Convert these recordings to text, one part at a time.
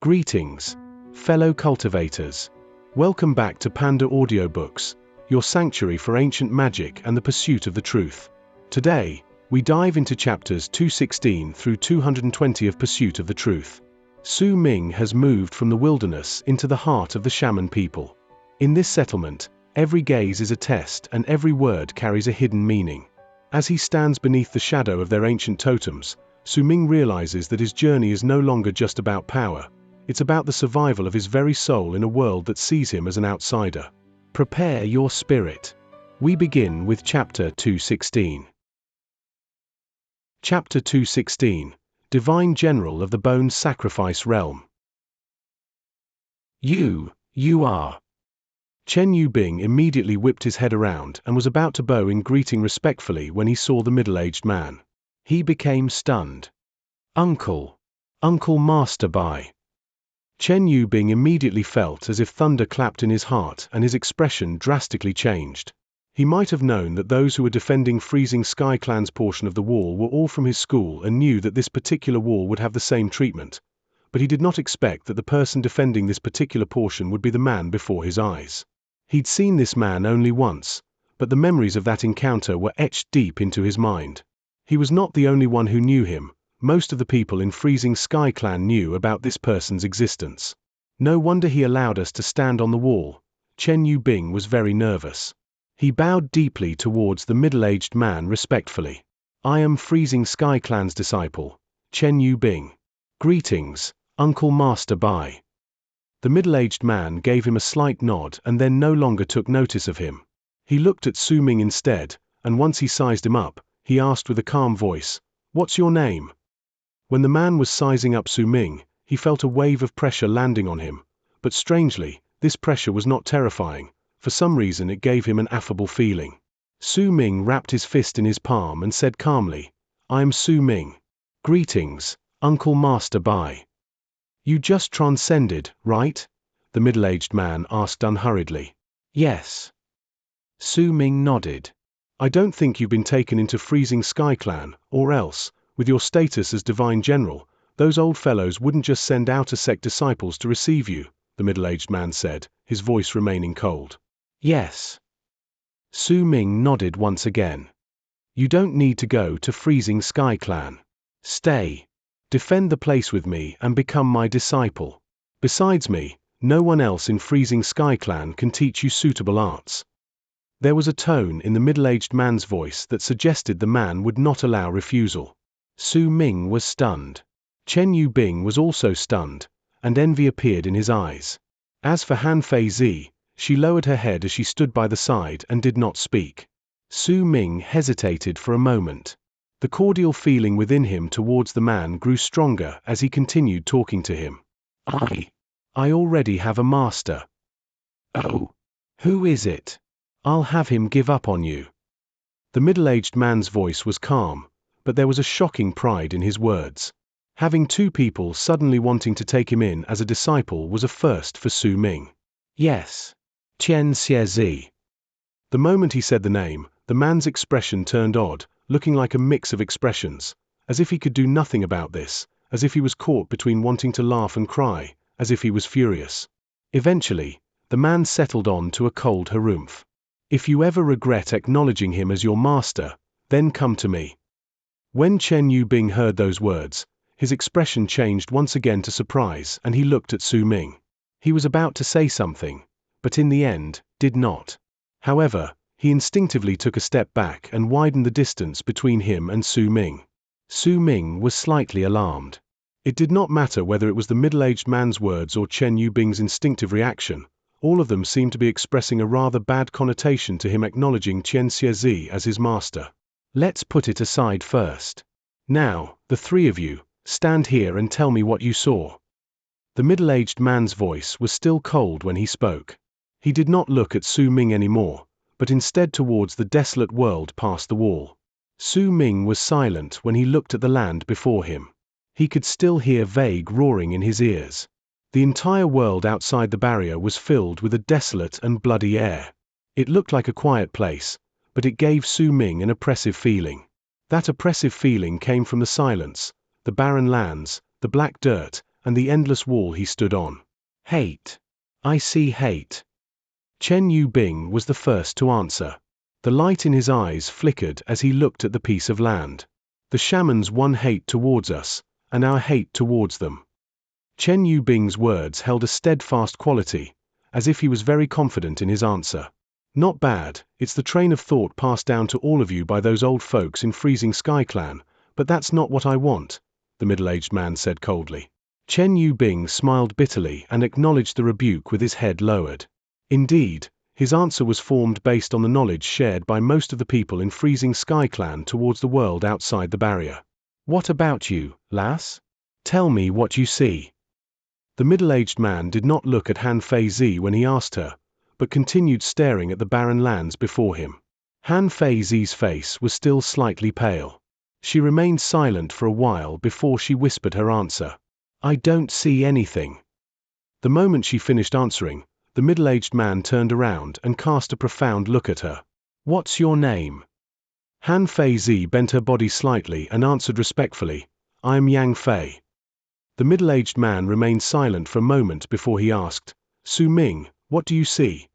Greetings, fellow cultivators. Welcome back to Panda AudioBooks, your sanctuary for ancient magic and the pursuit of the truth. Today, we dive into chapters 216 through 220 of Pursuit of the Truth. Su Ming has moved from the wilderness into the heart of the shaman people. In this settlement, every gaze is a test and every word carries a hidden meaning. As he stands beneath the shadow of their ancient totems, Su Ming realizes that his journey is no longer just about power. It's about the survival of his very soul in a world that sees him as an outsider. Prepare your spirit. We begin with Chapter 216. Chapter 216, Divine General of the Bone Sacrifice Realm. You are. Chen Yubing immediately whipped his head around and was about to bow in greeting respectfully when he saw the middle-aged man. He became stunned. Uncle Master Bai. Chen Yubing immediately felt as if thunder clapped in his heart and his expression drastically changed. He might have known that those who were defending Freezing Sky Clan's portion of the wall were all from his school and knew that this particular wall would have the same treatment, but he did not expect that the person defending this particular portion would be the man before his eyes. He'd seen this man only once, but the memories of that encounter were etched deep into his mind. He was not the only one who knew him. Most of the people in Freezing Sky Clan knew about this person's existence. No wonder he allowed us to stand on the wall. Chen Yubing was very nervous. He bowed deeply towards the middle-aged man respectfully. I am Freezing Sky Clan's disciple, Chen Yubing. Greetings, Uncle Master Bai. The middle-aged man gave him a slight nod and then no longer took notice of him. He looked at Su Ming instead, and once he sized him up, he asked with a calm voice, "What's your name?" When the man was sizing up Su Ming, he felt a wave of pressure landing on him, but strangely, this pressure was not terrifying. For some reason it gave him an affable feeling. Su Ming wrapped his fist in his palm and said calmly, I am Su Ming. Greetings, Uncle Master Bai. You just transcended, right? The middle-aged man asked unhurriedly. Yes. Su Ming nodded. I don't think you've been taken into Freezing Sky Clan, or else, with your status as Divine General, those old fellows wouldn't just send outer sect disciples to receive you, the middle-aged man said, his voice remaining cold. Yes. Su Ming nodded once again. You don't need to go to Freezing Sky Clan. Stay. Defend the place with me and become my disciple. Besides me, no one else in Freezing Sky Clan can teach you suitable arts. There was a tone in the middle-aged man's voice that suggested the man would not allow refusal. Su Ming was stunned. Chen Yubing was also stunned, and envy appeared in his eyes. As for Han Fei Zi, she lowered her head as she stood by the side and did not speak. Su Ming hesitated for a moment. The cordial feeling within him towards the man grew stronger as he continued talking to him. I already have a master. Oh. Who is it? I'll have him give up on you. The middle-aged man's voice was calm, but there was a shocking pride in his words. Having two people suddenly wanting to take him in as a disciple was a first for Su Ming. Yes. Xianxia. The moment he said the name, the man's expression turned odd, looking like a mix of expressions, as if he could do nothing about this, as if he was caught between wanting to laugh and cry, as if he was furious. Eventually, the man settled on to a cold harumph. If you ever regret acknowledging him as your master, then come to me. When Chen Yubing heard those words, his expression changed once again to surprise and he looked at Su Ming. He was about to say something, but in the end, did not. However, he instinctively took a step back and widened the distance between him and Su Ming. Su Ming was slightly alarmed. It did not matter whether it was the middle-aged man's words or Chen Yubing's instinctive reaction, all of them seemed to be expressing a rather bad connotation to him acknowledging Xianxia as his master. Let's put it aside first. Now, the three of you, stand here and tell me what you saw. The middle-aged man's voice was still cold when he spoke. He did not look at Su Ming anymore, but instead towards the desolate world past the wall. Su Ming was silent when he looked at the land before him. He could still hear vague roaring in his ears. The entire world outside the barrier was filled with a desolate and bloody air. It looked like a quiet place, but it gave Su Ming an oppressive feeling. That oppressive feeling came from the silence, the barren lands, the black dirt, and the endless wall he stood on. Hate. I see hate. Chen Yubing was the first to answer. The light in his eyes flickered as he looked at the piece of land. The shamans won hate towards us, and our hate towards them. Chen Yubing's words held a steadfast quality, as if he was very confident in his answer. Not bad, it's the train of thought passed down to all of you by those old folks in Freezing Sky Clan, but that's not what I want, the middle-aged man said coldly. Chen Yubing smiled bitterly and acknowledged the rebuke with his head lowered. Indeed, his answer was formed based on the knowledge shared by most of the people in Freezing Sky Clan towards the world outside the barrier. What about you, lass? Tell me what you see. The middle-aged man did not look at Han Feizi when he asked her, but continued staring at the barren lands before him. Han Feizi's face was still slightly pale. She remained silent for a while before she whispered her answer. I don't see anything. The moment she finished answering, the middle-aged man turned around and cast a profound look at her. What's your name? Han Feizi bent her body slightly and answered respectfully, I am Yang Fei. The middle-aged man remained silent for a moment before he asked, Su Ming, what do you see?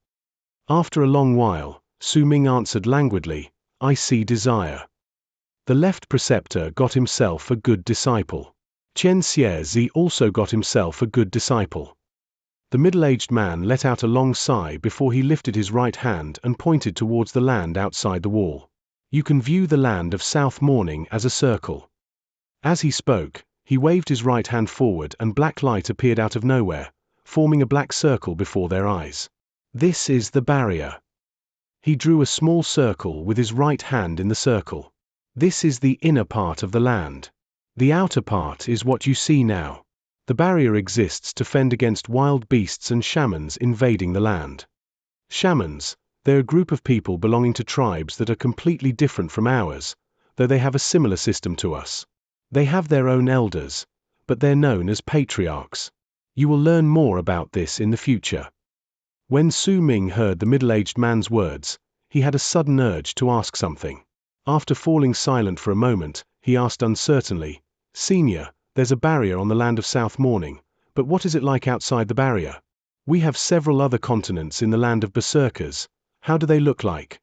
After a long while, Su Ming answered languidly, I see desire. The left preceptor got himself a good disciple. Xianxia also got himself a good disciple. The middle-aged man let out a long sigh before he lifted his right hand and pointed towards the land outside the wall. You can view the land of South Morning as a circle. As he spoke, he waved his right hand forward and black light appeared out of nowhere, forming a black circle before their eyes. This is the barrier. He drew a small circle with his right hand in the circle. This is the inner part of the land. The outer part is what you see now. The barrier exists to fend against wild beasts and shamans invading the land. Shamans, they're a group of people belonging to tribes that are completely different from ours, though they have a similar system to us. They have their own elders, but they're known as patriarchs. You will learn more about this in the future. When Su Ming heard the middle-aged man's words, he had a sudden urge to ask something. After falling silent for a moment, he asked uncertainly, Senior, there's a barrier on the land of South Morning, but what is it like outside the barrier? We have several other continents in the land of Berserkers. How do they look like?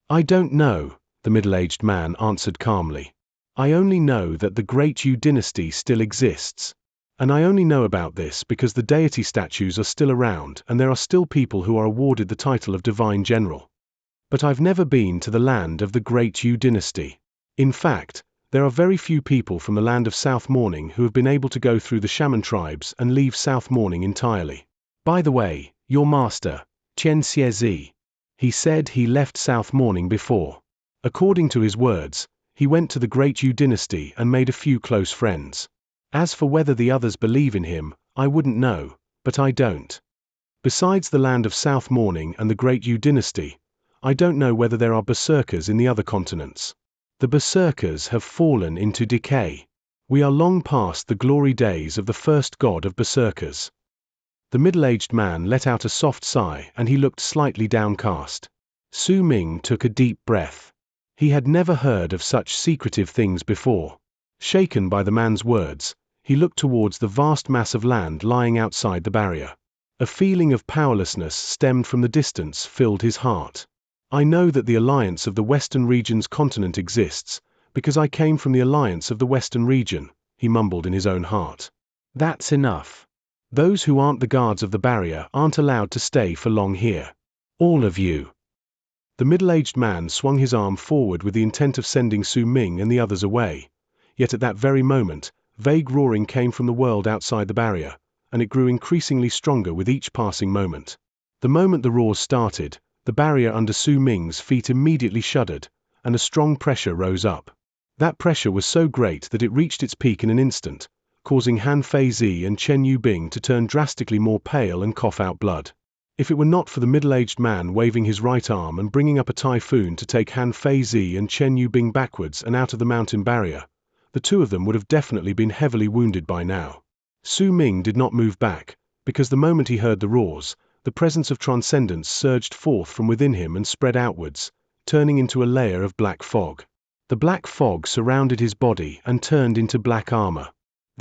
I don't know, the middle-aged man answered calmly. I only know that the Great Yu dynasty still exists. And I only know about this because the deity statues are still around and there are still people who are awarded the title of Divine General. But I've never been to the land of the Great Yu dynasty. In fact, there are very few people from the land of South Morning who have been able to go through the shaman tribes and leave South Morning entirely. By the way, your master, Xianxia, he said he left South Morning before. According to his words, he went to the Great Yu dynasty and made a few close friends. As for whether the others believe in him, I wouldn't know, but I don't. Besides the land of South Morning and the Great Yu dynasty, I don't know whether there are berserkers in the other continents. The berserkers have fallen into decay. We are long past the glory days of the first god of berserkers. The middle-aged man let out a soft sigh and he looked slightly downcast. Su Ming took a deep breath. He had never heard of such secretive things before. Shaken by the man's words, he looked towards the vast mass of land lying outside the barrier. A feeling of powerlessness stemmed from the distance filled his heart. I know that the alliance of the Western region's continent exists, because I came from the alliance of the Western region, he mumbled in his own heart. That's enough. Those who aren't the guards of the barrier aren't allowed to stay for long here. All of you. The middle-aged man swung his arm forward with the intent of sending Su Ming and the others away, yet at that very moment, vague roaring came from the world outside the barrier, and it grew increasingly stronger with each passing moment. The moment the roars started, the barrier under Su Ming's feet immediately shuddered, and a strong pressure rose up. That pressure was so great that it reached its peak in an instant, causing Han Feizi and Chen Yubing to turn drastically more pale and cough out blood. If it were not for the middle-aged man waving his right arm and bringing up a typhoon to take Han Feizi and Chen Yubing backwards and out of the mountain barrier, the two of them would have definitely been heavily wounded by now. Su Ming did not move back, because the moment he heard the roars, the presence of transcendence surged forth from within him and spread outwards, turning into a layer of black fog. The black fog surrounded his body and turned into black armor.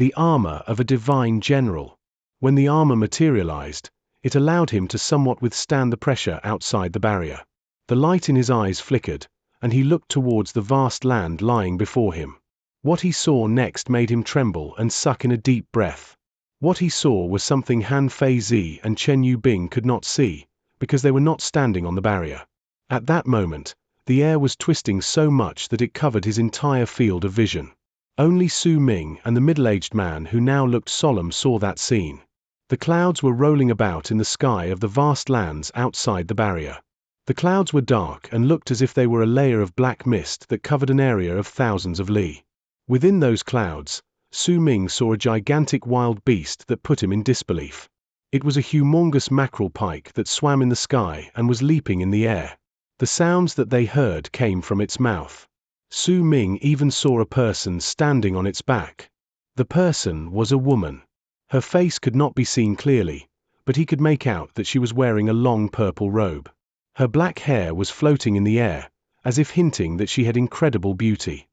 The armor of a divine general. When the armor materialized, it allowed him to somewhat withstand the pressure outside the barrier. The light in his eyes flickered, and he looked towards the vast land lying before him. What he saw next made him tremble and suck in a deep breath. What he saw was something Han Feizi and Chen Yubing could not see, because they were not standing on the barrier. At that moment, the air was twisting so much that it covered his entire field of vision. Only Su Ming and the middle-aged man who now looked solemn saw that scene. The clouds were rolling about in the sky of the vast lands outside the barrier. The clouds were dark and looked as if they were a layer of black mist that covered an area of thousands of li. Within those clouds, Su Ming saw a gigantic wild beast that put him in disbelief. It was a humongous mackerel pike that swam in the sky and was leaping in the air. The sounds that they heard came from its mouth. Su Ming even saw a person standing on its back. The person was a woman. Her face could not be seen clearly, but he could make out that she was wearing a long purple robe. Her black hair was floating in the air, as if hinting that she had incredible beauty.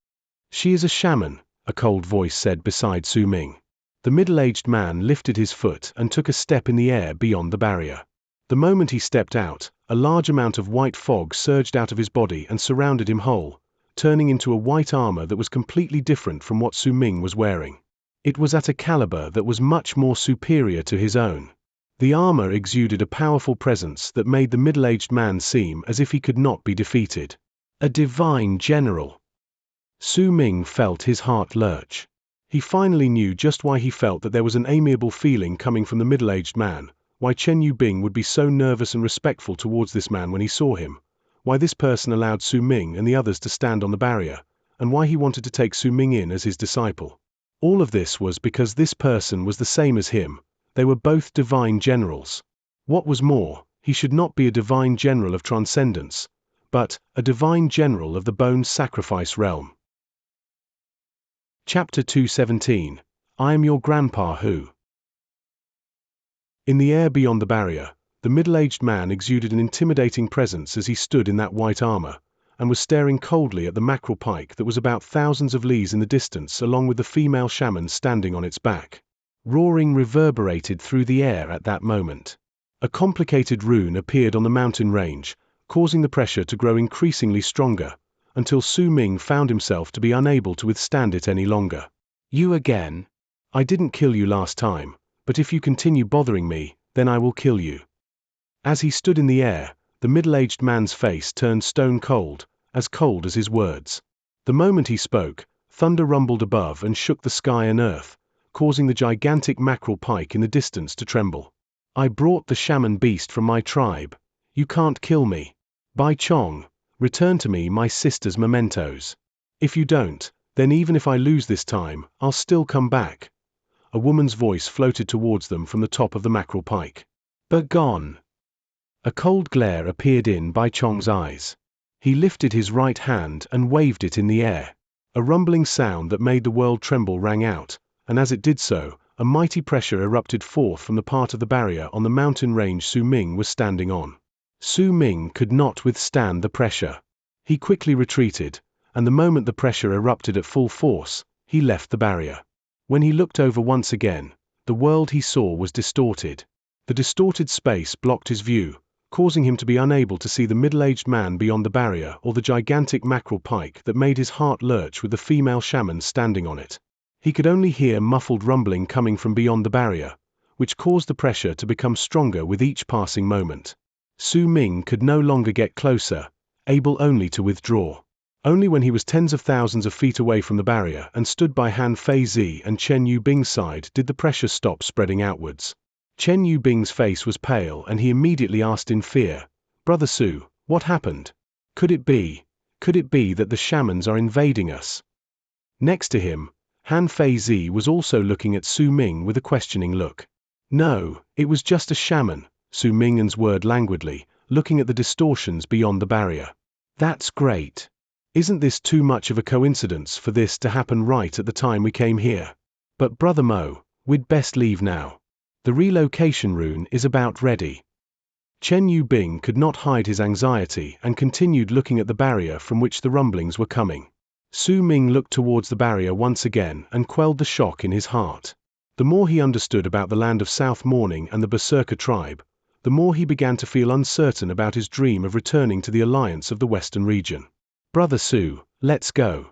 "She is a shaman," a cold voice said beside Su Ming. The middle-aged man lifted his foot and took a step in the air beyond the barrier. The moment he stepped out, a large amount of white fog surged out of his body and surrounded him whole, turning into a white armor that was completely different from what Su Ming was wearing. It was at a caliber that was much more superior to his own. The armor exuded a powerful presence that made the middle-aged man seem as if he could not be defeated. A divine general. Su Ming felt his heart lurch. He finally knew just why he felt that there was an amiable feeling coming from the middle-aged man, why Chen Yubing would be so nervous and respectful towards this man when he saw him, why this person allowed Su Ming and the others to stand on the barrier, and why he wanted to take Su Ming in as his disciple. All of this was because this person was the same as him. They were both divine generals. What was more, he should not be a divine general of transcendence, but a divine general of the bone sacrifice realm. Chapter 217. I am your grandpa who. In the air beyond the barrier, the middle-aged man exuded an intimidating presence as he stood in that white armor, and was staring coldly at the mackerel pike that was about thousands of leagues in the distance along with the female shaman standing on its back. Roaring reverberated through the air at that moment. A complicated rune appeared on the mountain range, causing the pressure to grow increasingly stronger, until Su Ming found himself to be unable to withstand it any longer. "You again? I didn't kill you last time, but if you continue bothering me, then I will kill you." As he stood in the air, the middle-aged man's face turned stone cold as his words. The moment he spoke, thunder rumbled above and shook the sky and earth, causing the gigantic mackerel pike in the distance to tremble. "I brought the shaman beast from my tribe. You can't kill me. Bai Chong, return to me my sister's mementos. If you don't, then even if I lose this time, I'll still come back." A woman's voice floated towards them from the top of the mackerel pike. "Begone!" A cold glare appeared in Bai Chong's eyes. He lifted his right hand and waved it in the air. A rumbling sound that made the world tremble rang out, and as it did so, a mighty pressure erupted forth from the part of the barrier on the mountain range Su Ming was standing on. Su Ming could not withstand the pressure. He quickly retreated, and the moment the pressure erupted at full force, he left the barrier. When he looked over once again, the world he saw was distorted. The distorted space blocked his view, causing him to be unable to see the middle-aged man beyond the barrier or the gigantic mackerel pike that made his heart lurch with the female shaman standing on it. He could only hear muffled rumbling coming from beyond the barrier, which caused the pressure to become stronger with each passing moment. Su Ming could no longer get closer, able only to withdraw. Only when he was tens of thousands of feet away from the barrier and stood by Han Feizi and Chen Yubing's side did the pressure stop spreading outwards. Chen Yubing's face was pale and he immediately asked in fear, "Brother Su, what happened? Could it be that the shamans are invading us?" Next to him, Han Feizi was also looking at Su Ming with a questioning look. "No, it was just a shaman," Su Ming answered languidly, looking at the distortions beyond the barrier. "That's great. Isn't this too much of a coincidence for this to happen right at the time we came here? But Brother Mo, we'd best leave now. The relocation rune is about ready." Chen Yubing could not hide his anxiety and continued looking at the barrier from which the rumblings were coming. Su Ming looked towards the barrier once again and quelled the shock in his heart. The more he understood about the land of South Morning and the Berserker tribe, the more he began to feel uncertain about his dream of returning to the alliance of the Western region. Brother Su, let's go.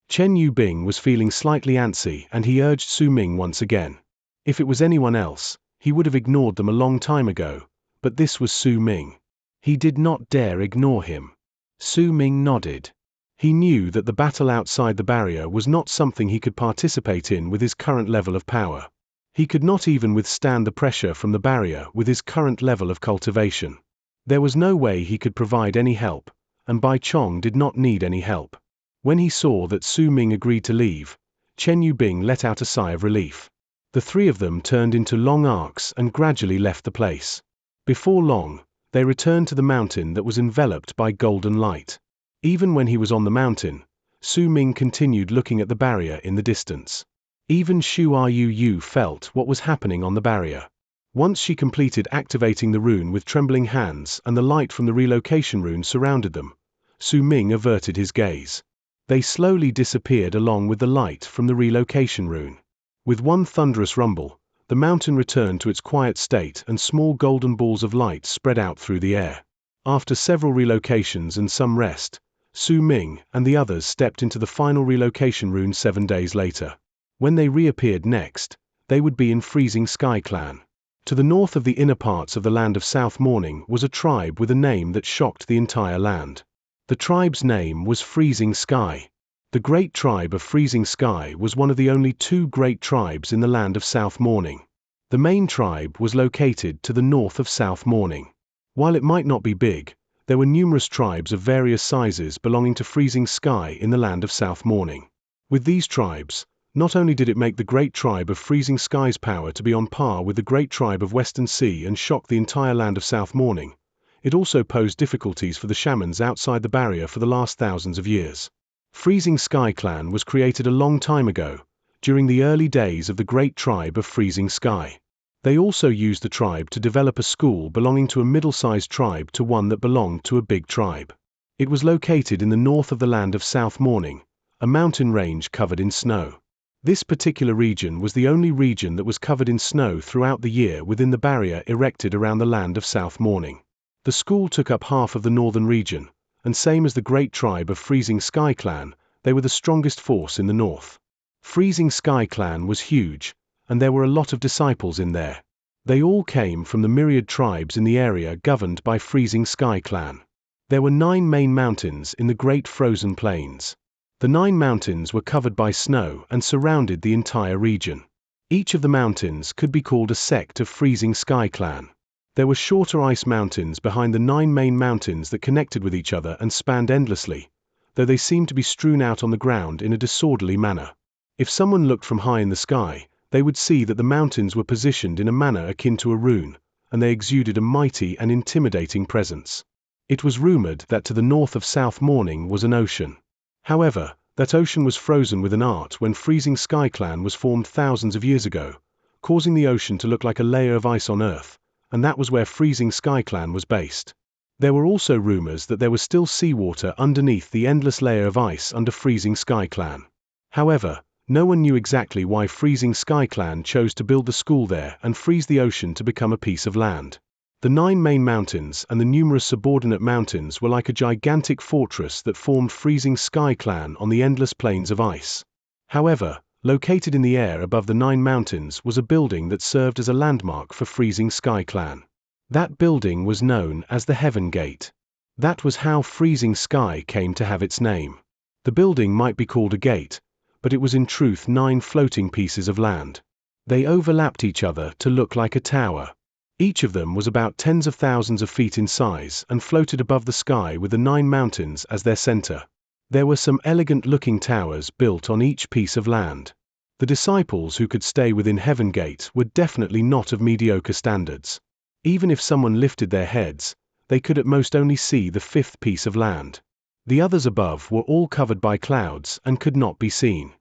Chen Yubing was feeling slightly antsy and he urged Su Ming once again. If it was anyone else, he would have ignored them a long time ago, but this was Su Ming. He did not dare ignore him. Su Ming nodded. He knew that the battle outside the barrier was not something he could participate in with his current level of power. He could not even withstand the pressure from the barrier with his current level of cultivation. There was no way he could provide any help, and Bai Chong did not need any help. When he saw that Su Ming agreed to leave, Chen Yubing let out a sigh of relief. The three of them turned into long arcs and gradually left the place. Before long, they returned to the mountain that was enveloped by golden light. Even when he was on the mountain, Su Ming continued looking at the barrier in the distance. Even Shu Yu felt what was happening on the barrier. Once she completed activating the rune with trembling hands and the light from the relocation rune surrounded them, Su Ming averted his gaze. They slowly disappeared along with the light from the relocation rune. With one thunderous rumble, the mountain returned to its quiet state and small golden balls of light spread out through the air. After several relocations and some rest, Su Ming and the others stepped into the final relocation rune 7 days later. When they reappeared next, they would be in Freezing Sky Clan. To the north of the inner parts of the land of South Morning was a tribe with a name that shocked the entire land. The tribe's name was Freezing Sky. The great tribe of Freezing Sky was one of the only 2 great tribes in the land of South Morning. The main tribe was located to the north of South Morning. While it might not be big, there were numerous tribes of various sizes belonging to Freezing Sky in the land of South Morning. With these tribes, not only did it make the great tribe of Freezing Sky's power to be on par with the great tribe of Western Sea and shock the entire land of South Morning, it also posed difficulties for the shamans outside the barrier for the last thousands of years. Freezing Sky Clan was created a long time ago, during the early days of the great tribe of Freezing Sky. They also used the tribe to develop a school belonging to a middle-sized tribe to one that belonged to a big tribe. It was located in the north of the land of South Morning, a mountain range covered in snow. This particular region was the only region that was covered in snow throughout the year within the barrier erected around the land of South Morning. The school took up half of the northern region, and same as the great tribe of Freezing Sky Clan, they were the strongest force in the north. Freezing Sky Clan was huge, and there were a lot of disciples in there. They all came from the myriad tribes in the area governed by Freezing Sky Clan. There were 9 main mountains in the Great Frozen Plains. The 9 mountains were covered by snow and surrounded the entire region. Each of the mountains could be called a sect of Freezing Sky Clan. There were shorter ice mountains behind the 9 main mountains that connected with each other and spanned endlessly, though they seemed to be strewn out on the ground in a disorderly manner. If someone looked from high in the sky, they would see that the mountains were positioned in a manner akin to a rune, and they exuded a mighty and intimidating presence. It was rumored that to the north of South Morning was an ocean. However, that ocean was frozen with an art when Freezing Sky Clan was formed thousands of years ago, causing the ocean to look like a layer of ice on Earth, and that was where Freezing Sky Clan was based. There were also rumors that there was still seawater underneath the endless layer of ice under Freezing Sky Clan. However, no one knew exactly why Freezing Sky Clan chose to build the school there and freeze the ocean to become a piece of land. The 9 main mountains and the numerous subordinate mountains were like a gigantic fortress that formed Freezing Sky Clan on the endless plains of ice. However, located in the air above the 9 mountains was a building that served as a landmark for Freezing Sky Clan. That building was known as the Heaven Gate. That was how Freezing Sky came to have its name. The building might be called a gate, but it was in truth 9 floating pieces of land. They overlapped each other to look like a tower. Each of them was about tens of thousands of feet in size and floated above the sky with the 9 mountains as their center. There were some elegant-looking towers built on each piece of land. The disciples who could stay within Heaven Gate were definitely not of mediocre standards. Even if someone lifted their heads, they could at most only see the 5th piece of land. The others above were all covered by clouds and could not be seen.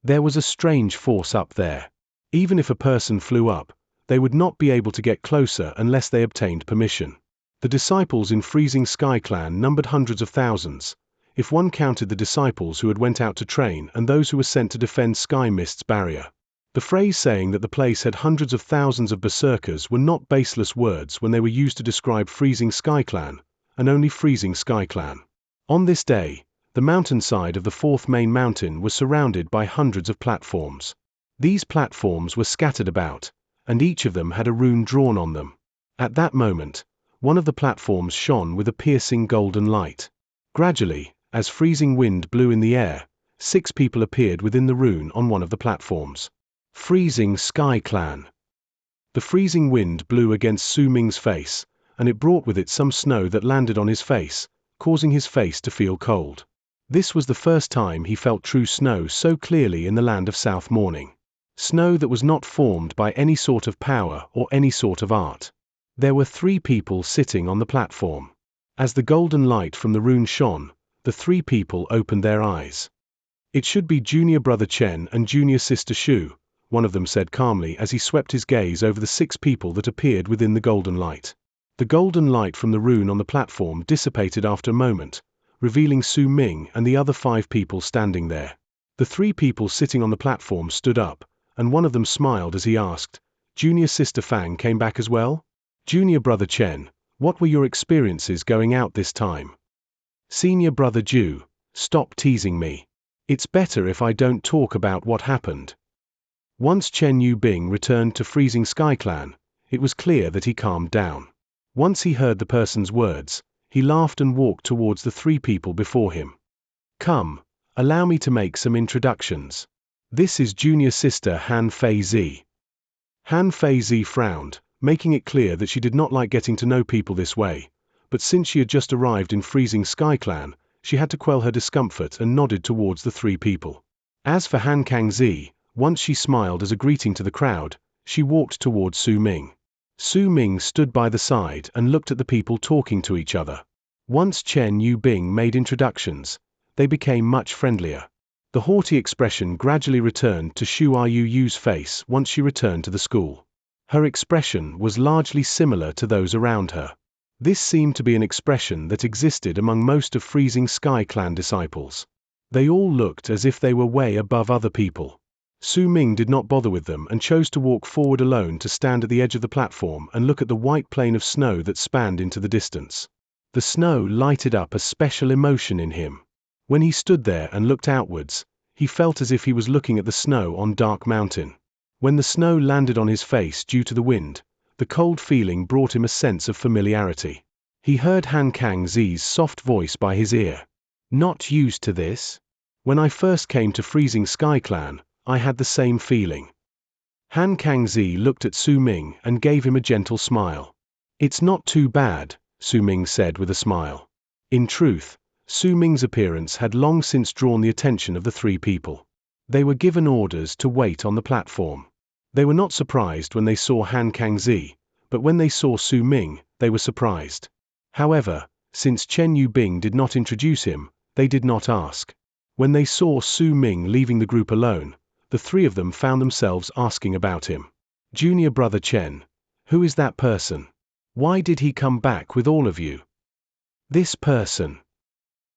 There was a strange force up there. Even if a person flew up, they would not be able to get closer unless they obtained permission. The disciples in Freezing Sky Clan numbered hundreds of thousands. if one counted the disciples who had went out to train and those who were sent to defend Sky Mist's barrier. The phrase saying that the place had hundreds of thousands of berserkers were not baseless words when they were used to describe Freezing Sky Clan, and only Freezing Sky Clan. On this day, the mountainside of the fourth main mountain was surrounded by hundreds of platforms. These platforms were scattered about, and each of them had a rune drawn on them. At that moment, one of the platforms shone with a piercing golden light. Gradually, as freezing wind blew in the air, 6 people appeared within the rune on one of the platforms. Freezing Sky Clan. The freezing wind blew against Su Ming's face, and it brought with it some snow that landed on his face, causing his face to feel cold. This was the first time he felt true snow so clearly in the land of South Morning. Snow that was not formed by any sort of power or any sort of art. There were 3 people sitting on the platform. As the golden light from the rune shone, the 3 people opened their eyes. It should be junior brother Chen and junior sister Shu, one of them said calmly as he swept his gaze over the 6 people that appeared within the golden light. The golden light from the rune on the platform dissipated after a moment, revealing Su Ming and the other 5 people standing there. The 3 people sitting on the platform stood up, and one of them smiled as he asked, "Junior sister Fang came back as well? Junior brother Chen, what were your experiences going out this time?" Senior brother Ju, "Stop teasing me. It's better if I don't talk about what happened." Once Chen Yubing returned to Freezing Sky Clan, it was clear that he calmed down. Once he heard the person's words, he laughed and walked towards the 3 people before him. "Come, allow me to make some introductions. This is junior sister Han Fei Zi." Han Fei Zi frowned, making it clear that she did not like getting to know people this way, but since she had just arrived in Freezing Sky Clan, she had to quell her discomfort and nodded towards the 3 people. As for Han Kang Zi, once she smiled as a greeting to the crowd, she walked towards Su Ming. Su Ming stood by the side and looked at the people talking to each other. Once Chen Yubing made introductions, they became much friendlier. The haughty expression gradually returned to Shu Yu's face once she returned to the school. Her expression was largely similar to those around her. This seemed to be an expression that existed among most of Freezing Sky Clan disciples. They all looked as if they were way above other people. Su Ming did not bother with them and chose to walk forward alone to stand at the edge of the platform and look at the white plain of snow that spanned into the distance. The snow lighted up a special emotion in him. When he stood there and looked outwards, he felt as if he was looking at the snow on Dark Mountain. When the snow landed on his face due to the wind, the cold feeling brought him a sense of familiarity. He heard Han Kang Zi's soft voice by his ear. "Not used to this? When I first came to Freezing Sky Clan, I had the same feeling." Han Kang Zi looked at Su Ming and gave him a gentle smile. "It's not too bad," Su Ming said with a smile. In truth, Su Ming's appearance had long since drawn the attention of the 3 people. They were given orders to wait on the platform. They were not surprised when they saw Han Kang Zi, but when they saw Su Ming, they were surprised. However, since Chen Yubing did not introduce him, they did not ask. When they saw Su Ming leaving the group alone, the 3 of them found themselves asking about him. "Junior brother Chen, who is that person? Why did he come back with all of you?" "This person."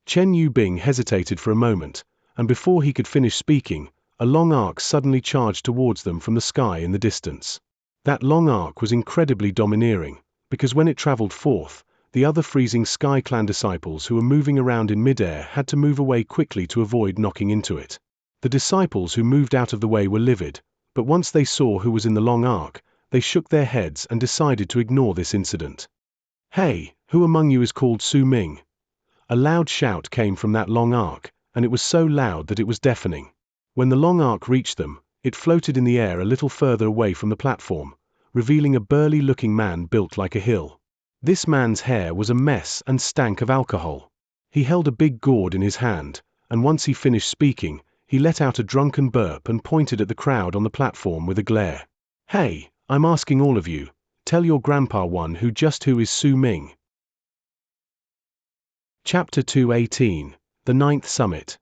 Chen Yubing hesitated for a moment, and before he could finish speaking, a long arc suddenly charged towards them from the sky in the distance. That long arc was incredibly domineering, because when it traveled forth, the other Freezing Sky Clan disciples who were moving around in midair had to move away quickly to avoid knocking into it. The disciples who moved out of the way were livid, but once they saw who was in the long arc, they shook their heads and decided to ignore this incident. "Hey, who among you is called Su Ming?" A loud shout came from that long arc, and it was so loud that it was deafening. When the long arc reached them, it floated in the air a little further away from the platform, revealing a burly-looking man built like a hill. This man's hair was a mess and stank of alcohol. He held a big gourd in his hand, and once he finished speaking, he let out a drunken burp and pointed at the crowd on the platform with a glare. "Hey, I'm asking all of you, tell your grandpa who is Su Ming." Chapter 218, The Ninth Summit.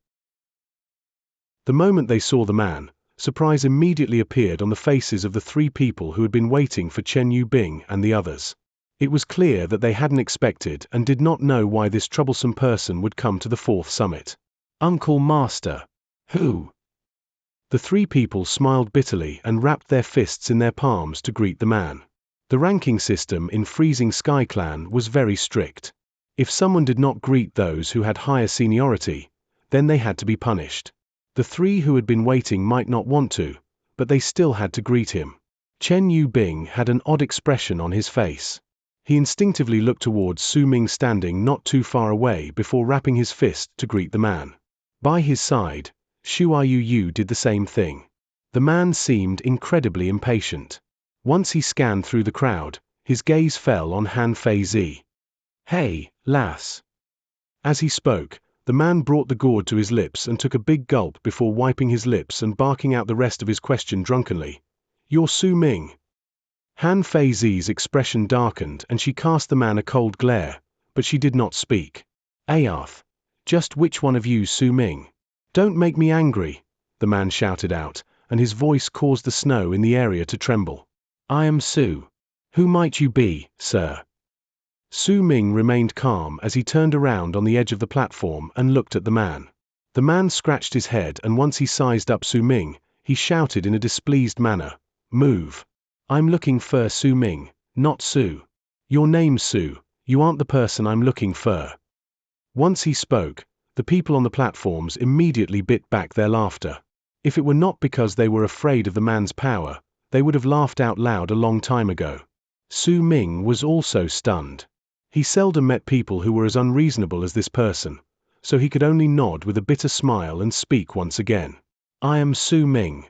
The moment they saw the man, surprise immediately appeared on the faces of the 3 people who had been waiting for Chen Yubing and the others. It was clear that they hadn't expected and did not know why this troublesome person would come to the fourth summit. Uncle Master. Who? The three people smiled bitterly and wrapped their fists in their palms to greet the man. The ranking system in Freezing Sky Clan was very strict. If someone did not greet those who had higher seniority, then they had to be punished. The three who had been waiting might not want to, but they still had to greet him. Chen Yubing had an odd expression on his face. He instinctively looked towards Su Ming standing not too far away before wrapping his fist to greet the man. By his side, Shu Yu did the same thing. The man seemed incredibly impatient. Once he scanned through the crowd, his gaze fell on Han Feizi. Hey, lass. As he spoke, the man brought the gourd to his lips and took a big gulp before wiping his lips and barking out the rest of his question drunkenly. You're Su Ming. Han Feizi's expression darkened and she cast the man a cold glare, but she did not speak. Ayarth. Just which one of you Su Ming? Don't make me angry, the man shouted out, and his voice caused the snow in the area to tremble. I am Su. Who might you be, sir? Su Ming remained calm as he turned around on the edge of the platform and looked at the man. The man scratched his head and once he sized up Su Ming, he shouted in a displeased manner, Move. I'm looking for Su Ming, not Su. Your name's Su, you aren't the person I'm looking for. Once he spoke, the people on the platforms immediately bit back their laughter. If it were not because they were afraid of the man's power, they would have laughed out loud a long time ago. Su Ming was also stunned. He seldom met people who were as unreasonable as this person, so he could only nod with a bitter smile and speak once again. I am Su Ming.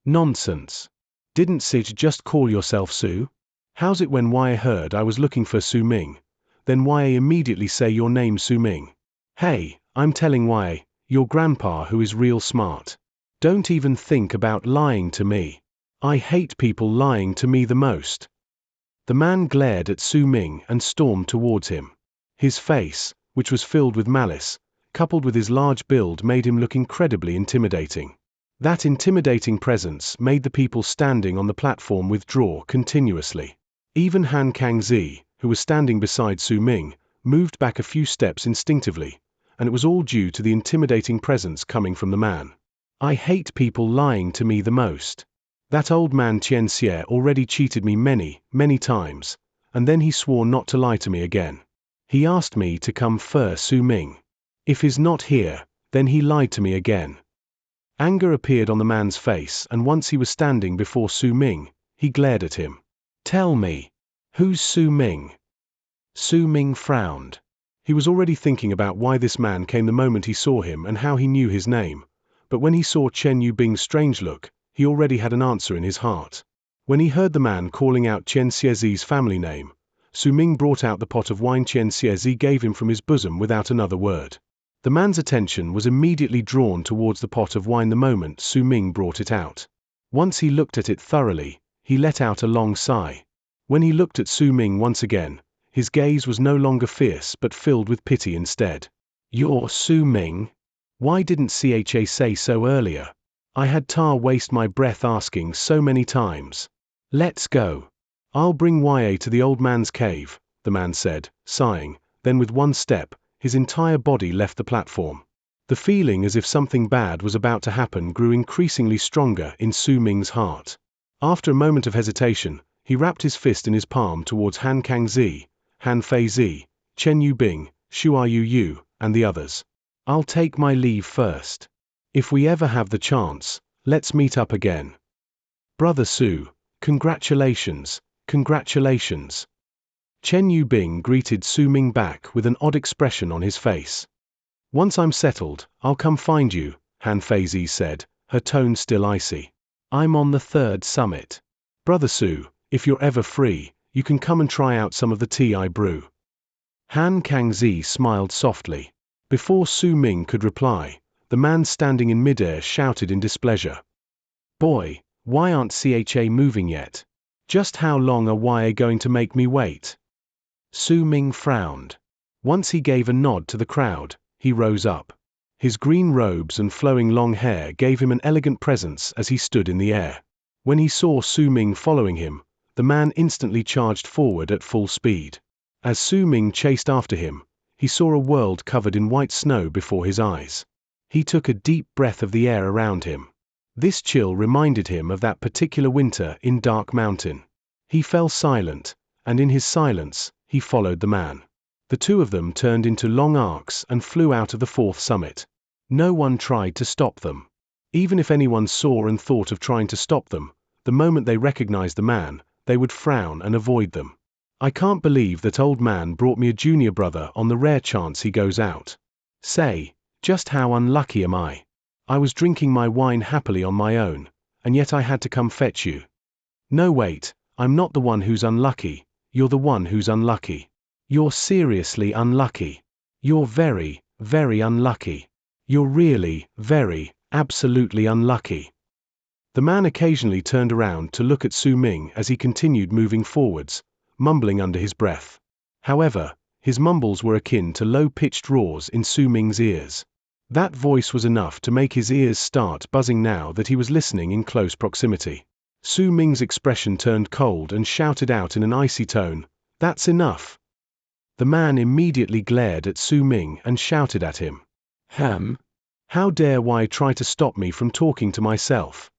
Nonsense. Didn't Sid just call yourself Su? How's it when Wei heard I was looking for Su Ming, then Wei immediately say your name Su Ming? Hey, I'm telling Wei, your grandpa who is real smart. Don't even think about lying to me. I hate people lying to me the most. The man glared at Su Ming and stormed towards him. His face, which was filled with malice, coupled with his large build made him look incredibly intimidating. That intimidating presence made the people standing on the platform withdraw continuously. Even Han Kangzi, who was standing beside Su Ming, moved back a few steps instinctively, and it was all due to the intimidating presence coming from the man. I hate people lying to me the most. That old man Xianxia already cheated me many, many times, and then he swore not to lie to me again. He asked me to come for Su Ming. If he's not here, then he lied to me again. Anger appeared on the man's face and once he was standing before Su Ming, he glared at him. Tell me, who's Su Ming? Su Ming frowned. He was already thinking about why this man came the moment he saw him and how he knew his name, but when he saw Chen Yubing's strange look, he already had an answer in his heart. When he heard the man calling out Chen Xiezi's family name, Su Ming brought out the pot of wine Chen Xiezi gave him from his bosom without another word. The man's attention was immediately drawn towards the pot of wine the moment Su Ming brought it out. Once he looked at it thoroughly, he let out a long sigh. When he looked at Su Ming once again, his gaze was no longer fierce but filled with pity instead. You're Su Ming? Why didn't Cha say so earlier? I had to waste my breath asking so many times. Let's go. I'll bring Ya to the old man's cave, the man said, sighing, then with one step, his entire body left the platform. The feeling as if something bad was about to happen grew increasingly stronger in Su Ming's heart. After a moment of hesitation, he wrapped his fist in his palm towards Han Kangzi, Han Feizi, Chen Yubing, Shu Yu, and the others. I'll take my leave first. If we ever have the chance, let's meet up again. Brother Su, congratulations, congratulations. Chen Yubing greeted Su Ming back with an odd expression on his face. Once I'm settled, I'll come find you, Han Feizi said, her tone still icy. I'm on the third summit. Brother Su, if you're ever free, you can come and try out some of the tea I brew. Han Kangzi smiled softly. Before Su Ming could reply, the man standing in midair shouted in displeasure. Boy, why aren't Cha moving yet? Just how long are Ya going to make me wait? Su Ming frowned. Once he gave a nod to the crowd, he rose up. His green robes and flowing long hair gave him an elegant presence as he stood in the air. When he saw Su Ming following him, the man instantly charged forward at full speed. As Su Ming chased after him, he saw a world covered in white snow before his eyes. He took a deep breath of the air around him. This chill reminded him of that particular winter in Dark Mountain. He fell silent, and in his silence, he followed the man. The two of them turned into long arcs and flew out of the fourth summit. No one tried to stop them. Even if anyone saw and thought of trying to stop them, the moment they recognized the man, they would frown and avoid them. I can't believe that old man brought me a junior brother on the rare chance he goes out. Say, just how unlucky am I? I was drinking my wine happily on my own, and yet I had to come fetch you. No wait, I'm not the one who's unlucky, you're the one who's unlucky. You're seriously unlucky. You're very, very unlucky. You're really, very, absolutely unlucky. The man occasionally turned around to look at Su Ming as he continued moving forwards, mumbling under his breath. However, his mumbles were akin to low-pitched roars in Su Ming's ears. That voice was enough to make his ears start buzzing now that he was listening in close proximity. Su Ming's expression turned cold and shouted out in an icy tone, "That's enough!" The man immediately glared at Su Ming and shouted at him. How dare you try to stop me from talking to myself?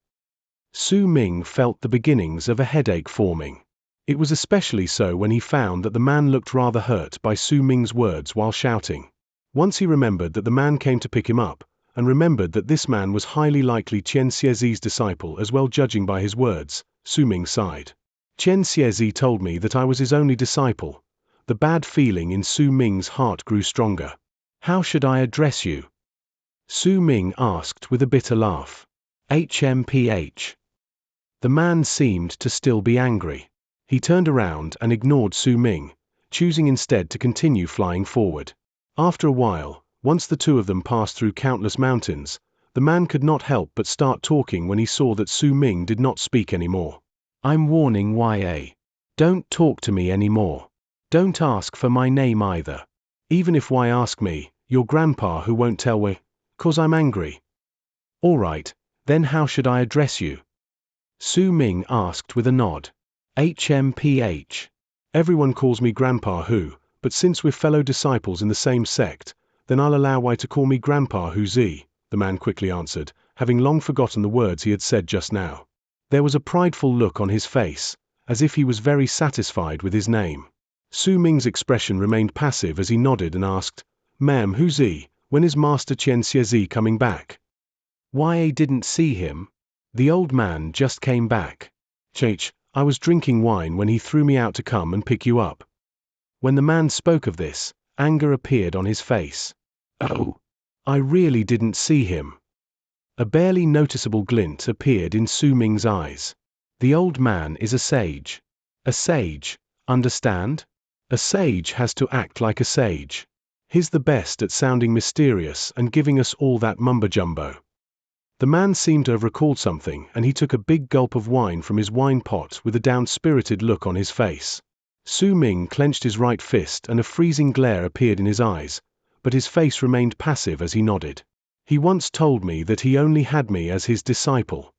Su Ming felt the beginnings of a headache forming. It was especially so when he found that the man looked rather hurt by Su Ming's words while shouting. Once he remembered that the man came to pick him up, and remembered that this man was highly likely Xianxia's disciple as well, judging by his words, Su Ming sighed. Xianxia told me that I was his only disciple. The bad feeling in Su Ming's heart grew stronger. How should I address you? Su Ming asked with a bitter laugh. HMPH. The man seemed to still be angry. He turned around and ignored Su Ming, choosing instead to continue flying forward. After a while, once the two of them passed through countless mountains, the man could not help but start talking when he saw that Su Ming did not speak anymore. I'm warning YA. Don't talk to me anymore. Don't ask for my name either. Even if Y ask me, your grandpa who won't tell me, 'cause I'm angry. Alright, then how should I address you? Su Ming asked with a nod. HMPH. Everyone calls me Grandpa Hu, but since we're fellow disciples in the same sect, then I'll allow Y to call me Grandpa Hu Z, the man quickly answered, having long forgotten the words he had said just now. There was a prideful look on his face, as if he was very satisfied with his name. Su Ming's expression remained passive as he nodded and asked, Ma'am Hu Z, when is Master Xianxia Z coming back? YA didn't see him. The old man just came back. I was drinking wine when he threw me out to come and pick you up. When the man spoke of this, anger appeared on his face. Oh, I really didn't see him. A barely noticeable glint appeared in Su Ming's eyes. The old man is a sage. A sage, understand? A sage has to act like a sage. He's the best at sounding mysterious and giving us all that mumbo-jumbo. The man seemed to have recalled something, and he took a big gulp of wine from his wine pot with a down-spirited look on his face. Su Ming clenched his right fist and a freezing glare appeared in his eyes, but his face remained passive as he nodded. He once told me that he only had me as his disciple.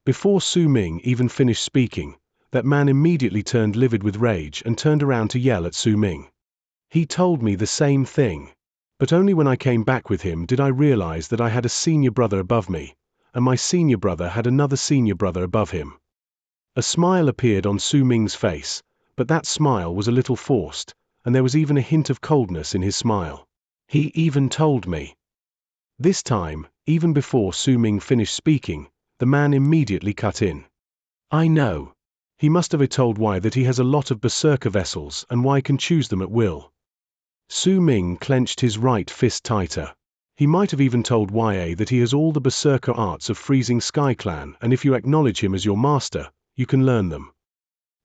Before Su Ming even finished speaking, that man immediately turned livid with rage and turned around to yell at Su Ming. He told me the same thing. But only when I came back with him did I realize that I had a senior brother above me, and my senior brother had another senior brother above him. A smile appeared on Su Ming's face, but that smile was a little forced, and there was even a hint of coldness in his smile. He even told me. This time, even before Su Ming finished speaking, the man immediately cut in. I know. He must have told Y that he has a lot of berserker vessels and Y can choose them at will. Su Ming clenched his right fist tighter. He might have even told YA that he has all the berserker arts of Freezing Sky Clan, and if you acknowledge him as your master, you can learn them.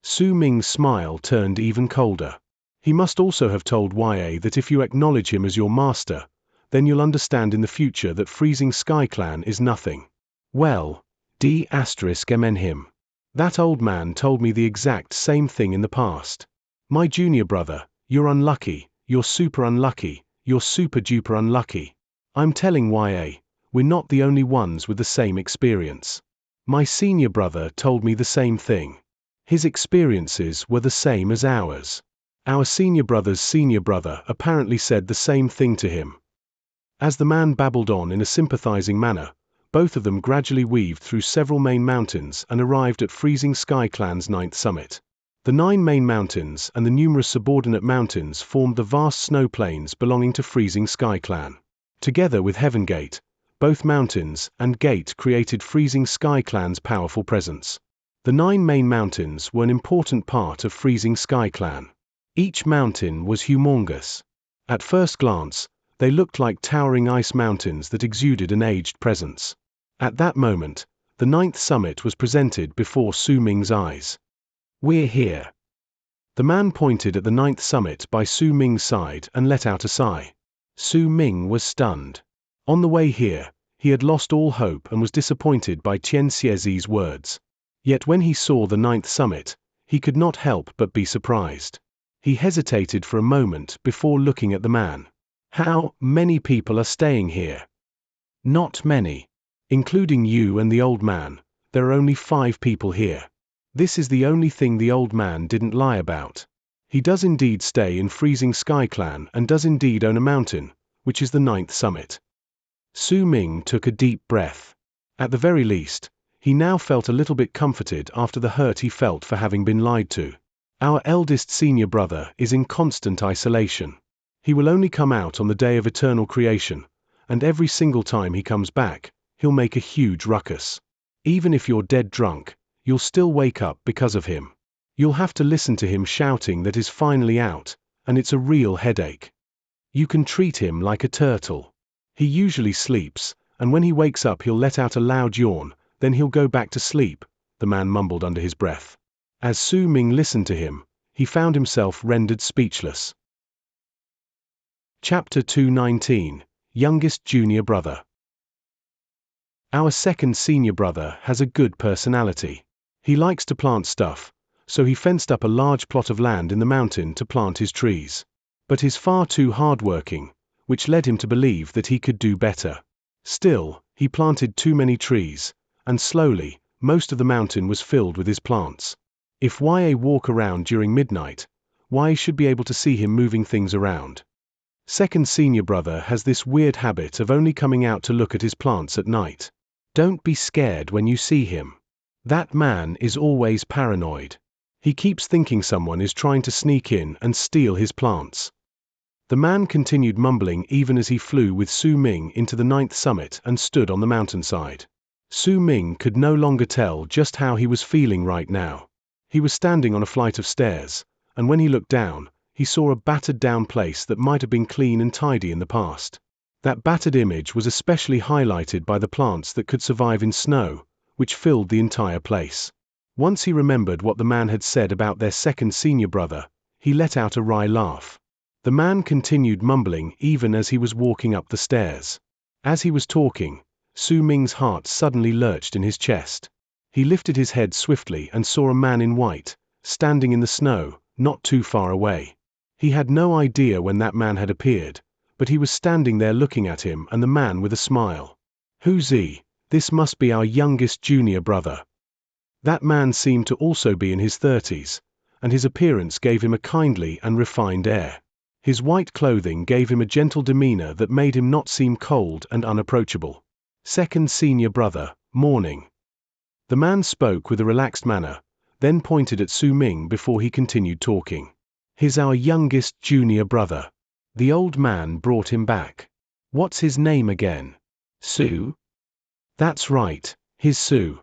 Su Ming's smile turned even colder. He must also have told YA that if you acknowledge him as your master, then you'll understand in the future that Freezing Sky Clan is nothing. Well, D*MN him. That old man told me the exact same thing in the past. My junior brother, you're unlucky. You're super unlucky, you're super duper unlucky. I'm telling YA, we're not the only ones with the same experience. My senior brother told me the same thing. His experiences were the same as ours. Our senior brother's senior brother apparently said the same thing to him. As the man babbled on in a sympathizing manner, both of them gradually weaved through several main mountains and arrived at Freezing Sky Clan's 9th summit. The 9 main mountains and the numerous subordinate mountains formed the vast snow plains belonging to Freezing Sky Clan. Together with Heaven Gate, both mountains and gate created Freezing Sky Clan's powerful presence. The 9 main mountains were an important part of Freezing Sky Clan. Each mountain was humongous. At first glance, they looked like towering ice mountains that exuded an aged presence. At that moment, the 9th summit was presented before Su Ming's eyes. "We're here." The man pointed at the 9th summit by Su Ming's side and let out a sigh. Su Ming was stunned. On the way here, he had lost all hope and was disappointed by Xianxia's words. Yet when he saw the 9th summit, he could not help but be surprised. He hesitated for a moment before looking at the man. "How many people are staying here?" "Not many. Including you and the old man, there are only 5 people here." This is the only thing the old man didn't lie about. He does indeed stay in Freezing Sky Clan and does indeed own a mountain, which is the 9th summit. Su Ming took a deep breath. At the very least, he now felt a little bit comforted after the hurt he felt for having been lied to. Our eldest senior brother is in constant isolation. He will only come out on the day of eternal creation, and every single time he comes back, he'll make a huge ruckus. Even if you're dead drunk, you'll still wake up because of him. You'll have to listen to him shouting that is finally out, and it's a real headache. You can treat him like a turtle. He usually sleeps, and when he wakes up he'll let out a loud yawn, then he'll go back to sleep, the man mumbled under his breath. As Su Ming listened to him, he found himself rendered speechless. Chapter 219, Youngest Junior Brother. Our second senior brother has a good personality. He likes to plant stuff, so he fenced up a large plot of land in the mountain to plant his trees. But he's far too hardworking, which led him to believe that he could do better. Still, he planted too many trees, and slowly, most of the mountain was filled with his plants. If YA walk around during midnight, Y should be able to see him moving things around. Second senior brother has this weird habit of only coming out to look at his plants at night. Don't be scared when you see him. That man is always paranoid. He keeps thinking someone is trying to sneak in and steal his plants. The man continued mumbling even as he flew with Su Ming into the 9th summit and stood on the mountainside. Su Ming could no longer tell just how he was feeling right now. He was standing on a flight of stairs, and when he looked down, he saw a battered down place that might have been clean and tidy in the past. That battered image was especially highlighted by the plants that could survive in snow, which filled the entire place. Once he remembered what the man had said about their second senior brother, he let out a wry laugh. The man continued mumbling even as he was walking up the stairs. As he was talking, Su Ming's heart suddenly lurched in his chest. He lifted his head swiftly and saw a man in white, standing in the snow, not too far away. He had no idea when that man had appeared, but he was standing there looking at him and the man with a smile. "Who's he? This must be our youngest junior brother." That man seemed to also be in his 30s, and his appearance gave him a kindly and refined air. His white clothing gave him a gentle demeanor that made him not seem cold and unapproachable. "Second senior brother, morning." The man spoke with a relaxed manner, then pointed at Su Ming before he continued talking. "He's our youngest junior brother." The old man brought him back. "What's his name again?" "Su?" "That's right, he's Su."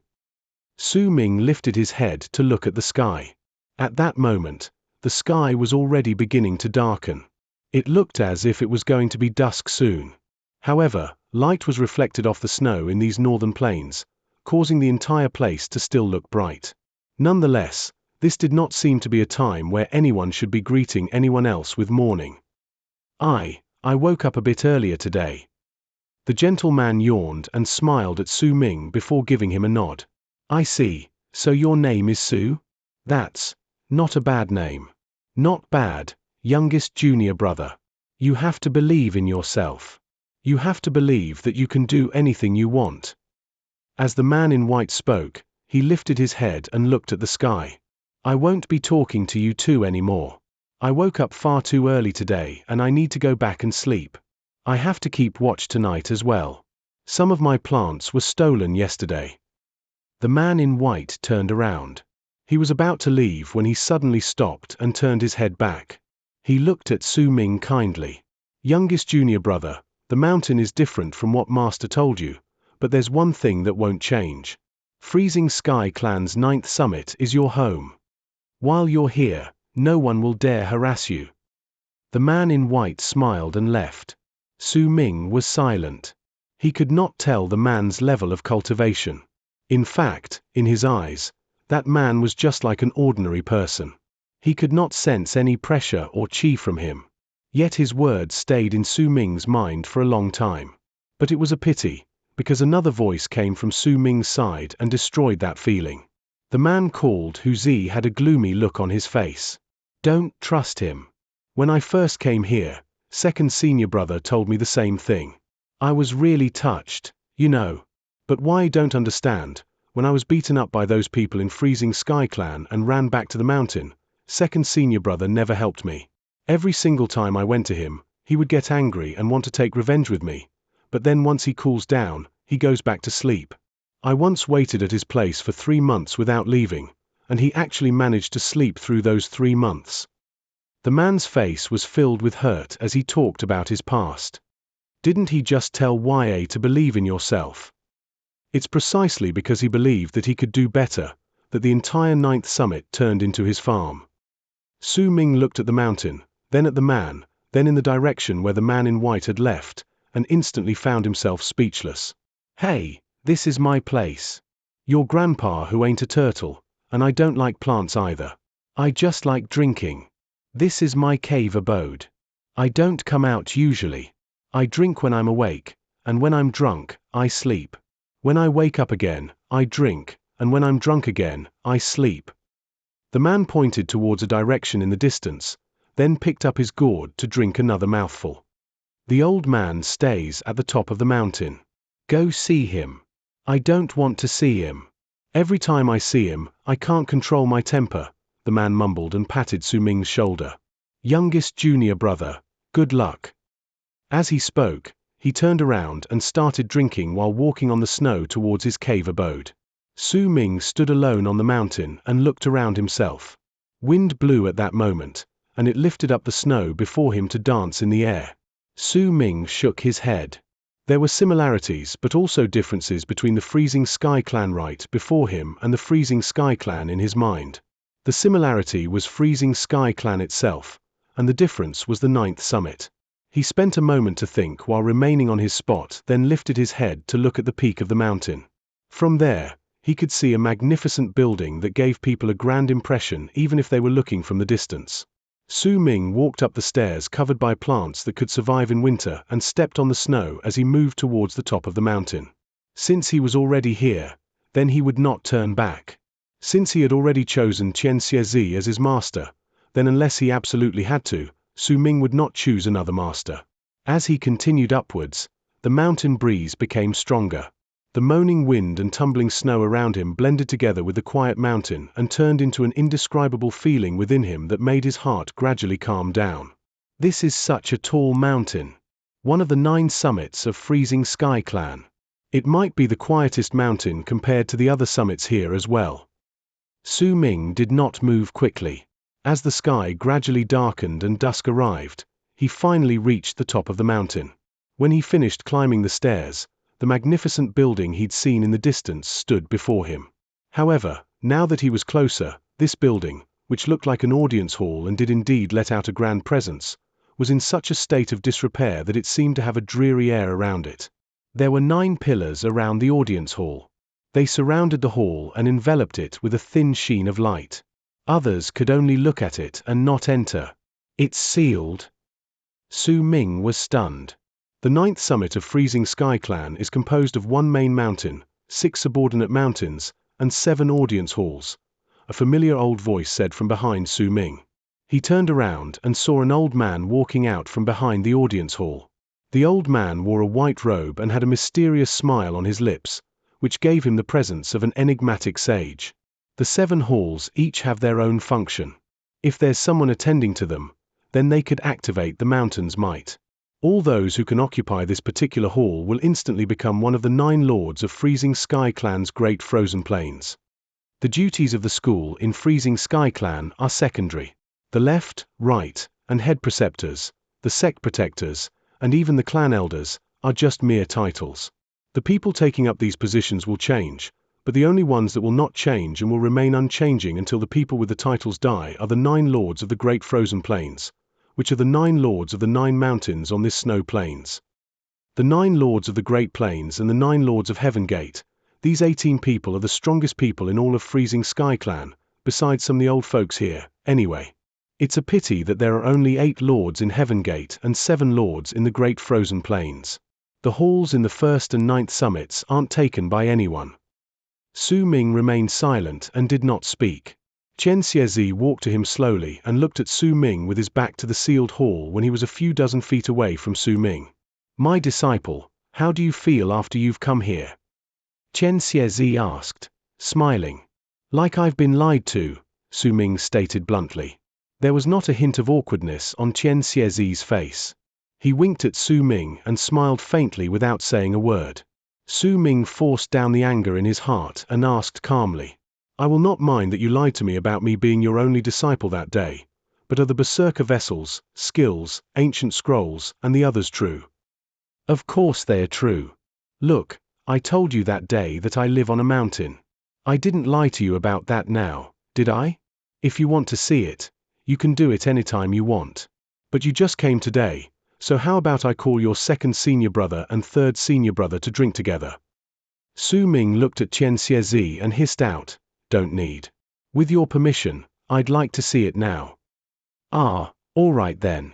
Su Ming lifted his head to look at the sky. At that moment, the sky was already beginning to darken. It looked as if it was going to be dusk soon. However, light was reflected off the snow in these northern plains, causing the entire place to still look bright. Nonetheless, this did not seem to be a time where anyone should be greeting anyone else with morning. I woke up a bit earlier today." The gentleman yawned and smiled at Su Ming before giving him a nod. "I see, so your name is Su? That's not a bad name." "Not bad, youngest junior brother. You have to believe in yourself. You have to believe that you can do anything you want." As the man in white spoke, he lifted his head and looked at the sky. I won't be talking to you two anymore. I woke up far too early today and I need to go back and sleep. I have to keep watch tonight as well. Some of my plants were stolen yesterday. The man in white turned around. He was about to leave when he suddenly stopped and turned his head back. He looked at Su Ming kindly. Youngest junior brother, the mountain is different from what Master told you, but there's one thing that won't change. Freezing Sky Clan's 9th summit is your home. While you're here, no one will dare harass you. The man in white smiled and left. Su Ming was silent. He could not tell the man's level of cultivation. In fact, in his eyes, that man was just like an ordinary person. He could not sense any pressure or chi from him. Yet his words stayed in Su Ming's mind for a long time. But it was a pity, because another voice came from Su Ming's side and destroyed that feeling. The man called Hu Zi had a gloomy look on his face. Don't trust him. When I first came here, second senior brother told me the same thing. I was really touched, you know. But why don't understand, when I was beaten up by those people in Freezing Sky Clan and ran back to the mountain, second senior brother never helped me. Every single time I went to him, he would get angry and want to take revenge with me. But then once he cools down, he goes back to sleep. I once waited at his place for 3 months without leaving, and he actually managed to sleep through those 3 months. The man's face was filled with hurt as he talked about his past. Didn't he just tell YA to believe in yourself? It's precisely because he believed that he could do better, that the entire 9th summit turned into his farm. Su Ming looked at the mountain, then at the man, then in the direction where the man in white had left, and instantly found himself speechless. Hey, this is my place. Your grandpa who ain't a turtle, and I don't like plants either. I just like drinking. This is my cave abode. I don't come out usually. I drink when I'm awake, and when I'm drunk, I sleep. When I wake up again, I drink, and when I'm drunk again, I sleep. The man pointed towards a direction in the distance, then picked up his gourd to drink another mouthful. The old man stays at the top of the mountain. Go see him. I don't want to see him. Every time I see him, I can't control my temper, the man mumbled and patted Su Ming's shoulder. Youngest junior brother, good luck. As he spoke, he turned around and started drinking while walking on the snow towards his cave abode. Su Ming stood alone on the mountain and looked around himself. Wind blew at that moment, and it lifted up the snow before him to dance in the air. Su Ming shook his head. There were similarities but also differences between the Freezing Sky Clan right before him and the Freezing Sky Clan in his mind. The similarity was Freezing Sky Clan itself, and the difference was the 9th summit. He spent a moment to think while remaining on his spot, then lifted his head to look at the peak of the mountain. From there, he could see a magnificent building that gave people a grand impression even if they were looking from the distance. Su Ming walked up the stairs covered by plants that could survive in winter and stepped on the snow as he moved towards the top of the mountain. Since he was already here, then he would not turn back. Since he had already chosen Xianxia as his master, then unless he absolutely had to, Su Ming would not choose another master. As he continued upwards, the mountain breeze became stronger. The moaning wind and tumbling snow around him blended together with the quiet mountain and turned into an indescribable feeling within him that made his heart gradually calm down. This is such a tall mountain. One of the 9 summits of Freezing Sky Clan. It might be the quietest mountain compared to the other summits here as well. Su Ming did not move quickly. As the sky gradually darkened and dusk arrived, he finally reached the top of the mountain. When he finished climbing the stairs, the magnificent building he'd seen in the distance stood before him. However, now that he was closer, this building, which looked like an audience hall and did indeed let out a grand presence, was in such a state of disrepair that it seemed to have a dreary air around it. There were 9 pillars around the audience hall. They surrounded the hall and enveloped it with a thin sheen of light. Others could only look at it and not enter. It's sealed. Su Ming was stunned. The 9th summit of Freezing Sky Clan is composed of 1 main mountain, 6 subordinate mountains, and 7 audience halls, a familiar old voice said from behind Su Ming. He turned around and saw an old man walking out from behind the audience hall. The old man wore a white robe and had a mysterious smile on his lips, which gave him the presence of an enigmatic sage. The 7 halls each have their own function. If there's someone attending to them, then they could activate the mountain's might. All those who can occupy this particular hall will instantly become one of the 9 lords of Freezing Sky Clan's Great Frozen Plains. The duties of the school in Freezing Sky Clan are secondary. The left, right, and head preceptors, the sect protectors, and even the clan elders, are just mere titles. The people taking up these positions will change, but the only ones that will not change and will remain unchanging until the people with the titles die are the 9 lords of the Great Frozen Plains, which are the 9 lords of the 9 mountains on this snow plains. The 9 lords of the Great Plains and the 9 lords of Heaven Gate, these 18 people are the strongest people in all of Freezing Sky Clan, besides some of the old folks here, anyway. It's a pity that there are only 8 lords in Heaven Gate and 7 lords in the Great Frozen Plains. The halls in the 1st and 9th summits aren't taken by anyone. Su Ming remained silent and did not speak. Xianxia walked to him slowly and looked at Su Ming with his back to the sealed hall when he was a few dozen feet away from Su Ming. "My disciple, how do you feel after you've come here?" Xianxia asked, smiling. "Like I've been lied to," Su Ming stated bluntly. There was not a hint of awkwardness on Xianxia's face. He winked at Su Ming and smiled faintly without saying a word. Su Ming forced down the anger in his heart and asked calmly, "I will not mind that you lied to me about me being your only disciple that day, but are the Berserker vessels, skills, ancient scrolls, and the others true?" "Of course they are true. Look, I told you that day that I live on a mountain. I didn't lie to you about that now, did I? If you want to see it, you can do it anytime you want. But you just came today, so how about I call your 2nd senior brother and 3rd senior brother to drink together?" Su Ming looked at Xianxia and hissed out, "Don't need. With your permission, I'd like to see it now." "Ah, all right then."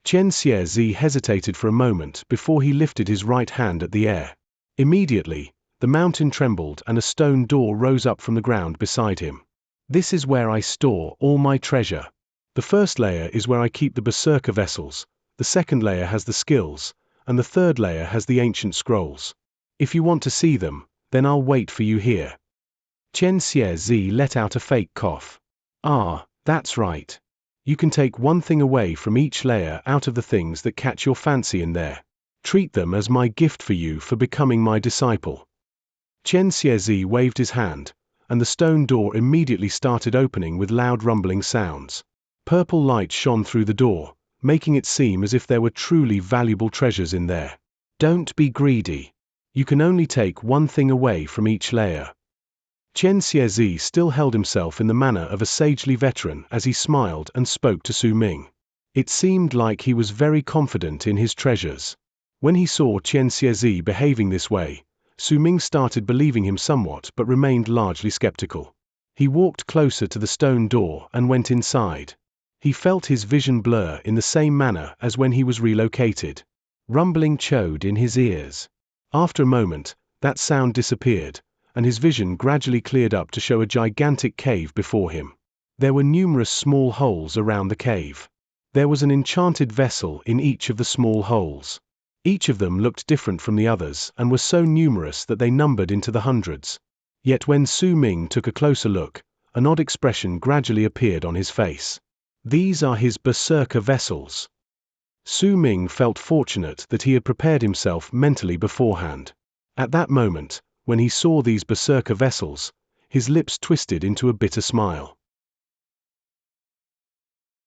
Xianxia hesitated for a moment before he lifted his right hand at the air. Immediately, the mountain trembled and a stone door rose up from the ground beside him. "This is where I store all my treasure. The 1st layer is where I keep the Berserker vessels, the 2nd layer has the skills, and the 3rd layer has the ancient scrolls. If you want to see them, then I'll wait for you here." Xianxia let out a fake cough. "Ah, that's right. You can take one thing away from each layer out of the things that catch your fancy in there. Treat them as my gift for you for becoming my disciple." Xianxia waved his hand, and the stone door immediately started opening with loud rumbling sounds. Purple light shone through the door, making it seem as if there were truly valuable treasures in there. "Don't be greedy. You can only take one thing away from each layer." Xianxia still held himself in the manner of a sagely veteran as he smiled and spoke to Su Ming. It seemed like he was very confident in his treasures. When he saw Xianxia behaving this way, Su Ming started believing him somewhat but remained largely skeptical. He walked closer to the stone door and went inside. He felt his vision blur in the same manner as when he was relocated. Rumbling chode in his ears. After a moment, that sound disappeared, and his vision gradually cleared up to show a gigantic cave before him. There were numerous small holes around the cave. There was an enchanted vessel in each of the small holes. Each of them looked different from the others and were so numerous that they numbered into the hundreds. Yet when Su Ming took a closer look, an odd expression gradually appeared on his face. These are his Berserker vessels. Su Ming felt fortunate that he had prepared himself mentally beforehand. At that moment, when he saw these Berserker vessels, his lips twisted into a bitter smile.